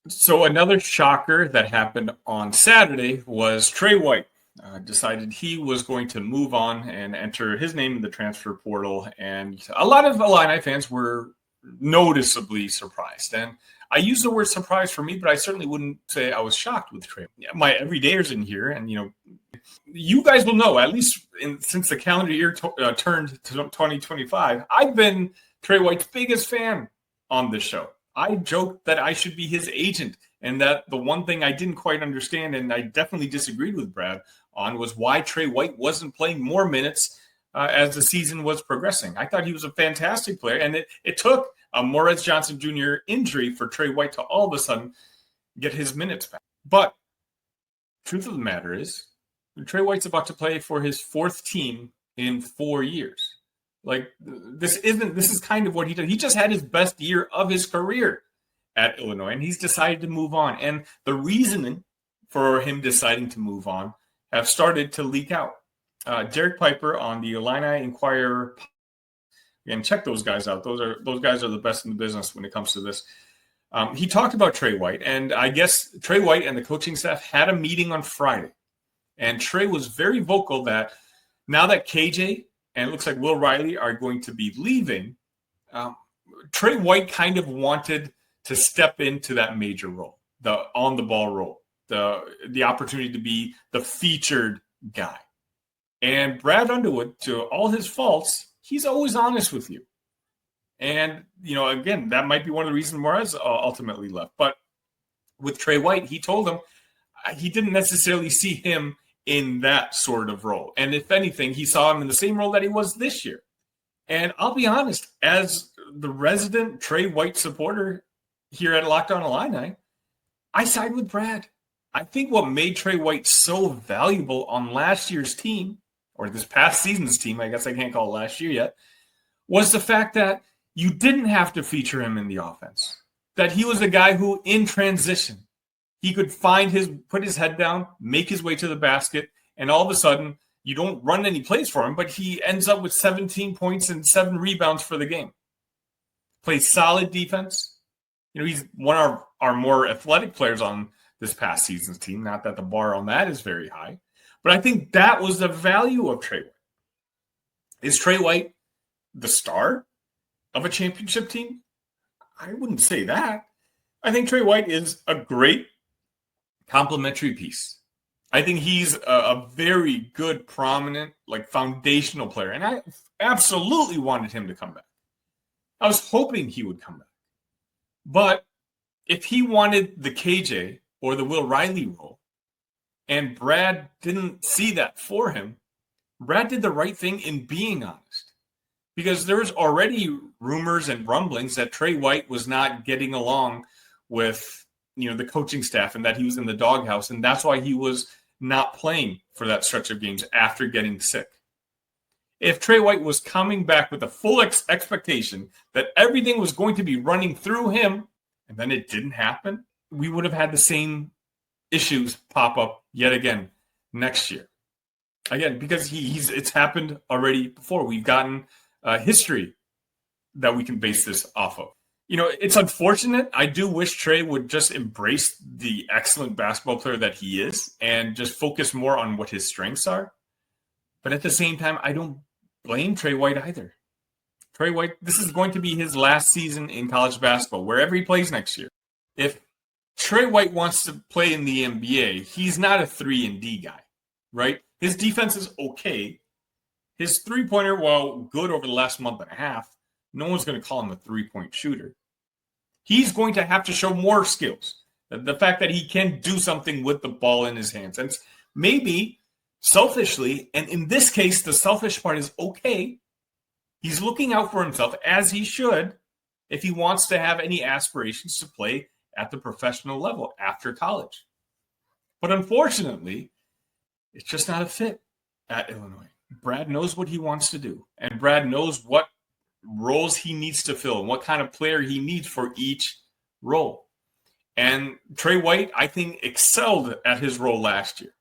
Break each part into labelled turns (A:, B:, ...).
A: So another shocker that happened on Saturday was Trey White decided he was going to move on and enter his name in the transfer portal. And a lot of Illini fans were noticeably surprised. And I use the word surprise for me, but I certainly wouldn't say I was shocked with Trey. My everydayers in here, and you guys will know, at least since the calendar year turned to 2025, I've been Trey White's biggest fan on this show. I joked that I should be his agent, and that the one thing I didn't quite understand, and I definitely disagreed with Brad on, was why Trey White wasn't playing more minutes as the season was progressing. I thought he was a fantastic player, and it took a Morris Johnson Jr. injury for Trey White to all of a sudden get his minutes back. But truth of the matter is, Trey White's about to play for his fourth team in 4 years. Like, this is kind of what he did. He just had his best year of his career at Illinois, and he's decided to move on. And the reasoning for him deciding to move on have started to leak out. Derek Piper on the Illini Inquirer, again, check those guys out. Those guys are the best in the business when it comes to this. He talked about Trey White, and I guess Trey White and the coaching staff had a meeting on Friday. And Trey was very vocal that now that KJ and it looks like Will Riley are going to be leaving, Trey White kind of wanted to step into that major role, the on-the-ball role, the opportunity to be the featured guy. And Brad Underwood, to all his faults, he's always honest with you. And, again, that might be one of the reasons Morez ultimately left. But with Trey White, he told him he didn't necessarily see him in that sort of role. And if anything, he saw him in the same role that he was this year. And I'll be honest, as the resident Trey White supporter here at Locked On Illini, I side with Brad. I think what made Trey White so valuable on last year's team, or this past season's team, I guess I can't call it last year yet, was the fact that you didn't have to feature him in the offense. That he was a guy who, in transition, he could put his head down, make his way to the basket, and all of a sudden, you don't run any plays for him, but he ends up with 17 points and 7 rebounds for the game. Plays solid defense. He's one of our more athletic players on this past season's team. Not that the bar on that is very high, but I think that was the value of Trey White. Is Trey White the star of a championship team? I wouldn't say that. I think Trey White is a great complementary piece. I think he's a very good, prominent, foundational player. And I absolutely wanted him to come back. I was hoping he would come back. But if he wanted the KJ or the Will Riley role, and Brad didn't see that for him, Brad did the right thing in being honest. Because there was already rumors and rumblings that Trey White was not getting along with the coaching staff, and that he was in the doghouse, and that's why he was not playing for that stretch of games after getting sick. If Trey White was coming back with a full expectation that everything was going to be running through him, and then it didn't happen, we would have had the same issues pop up yet again next year. Again, because it's happened already before. We've gotten history that we can base this off of. It's unfortunate. I do wish Trey would just embrace the excellent basketball player that he is and just focus more on what his strengths are. But at the same time, I don't blame Trey White either. Trey White, this is going to be his last season in college basketball, wherever he plays next year. If Trey White wants to play in the NBA, he's not a 3-and-D guy, right? His defense is okay. His three-pointer, while good over the last month and a half, no one's going to call him a three-point shooter. He's going to have to show more skills. The fact that he can do something with the ball in his hands. And maybe selfishly, and in this case, the selfish part is okay. He's looking out for himself, as he should, if he wants to have any aspirations to play at the professional level after college. But unfortunately, it's just not a fit at Illinois. Brad knows what he wants to do, and Brad knows what roles he needs to fill and what kind of player he needs for each role. And Trey White, I think, excelled at his role last year.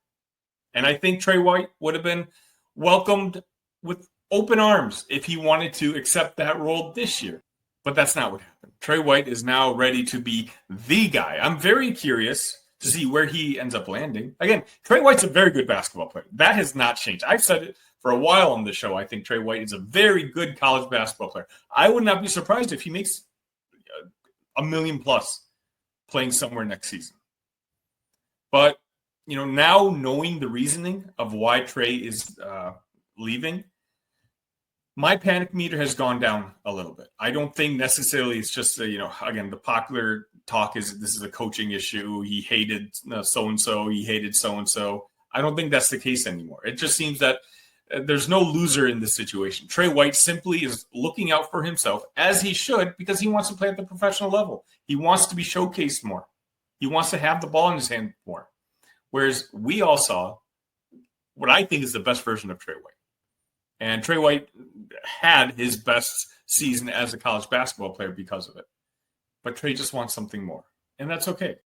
A: And I think Trey White would have been welcomed with open arms if he wanted to accept that role this year. But that's not what happened. Trey White is now ready to be the guy. I'm very curious to see where he ends up landing. Again, Trey White's a very good basketball player. That has not changed. I've said it for a while on the show. I think Trey White is a very good college basketball player. I would not be surprised if he makes $1 million plus playing somewhere next season. But, now knowing the reasoning of why Trey is leaving, my panic meter has gone down a little bit. I don't think necessarily it's just, again, the popular talk is this is a coaching issue. He hated so-and-so. He hated so-and-so. I don't think that's the case anymore. It just seems that there's no loser in this situation. Trey White simply is looking out for himself, as he should, because he wants to play at the professional level. He wants to be showcased more. He wants to have the ball in his hand more. Whereas we all saw what I think is the best version of Trey White. And Trey White had his best season as a college basketball player because of it. But Trey just wants something more. And that's okay.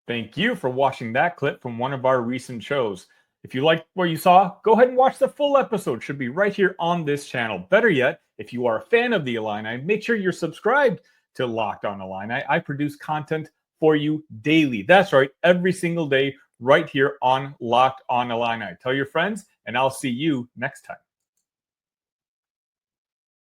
A: Thank you for watching that clip from one of our recent shows. If you liked what you saw, go ahead and watch the full episode. It should be right here on this channel. Better yet, if you are a fan of the Illini, make sure you're subscribed to Locked On Illini. I produce content for you daily. That's right, every single day, right here on Locked On Illini. Tell your friends, and I'll see you next time.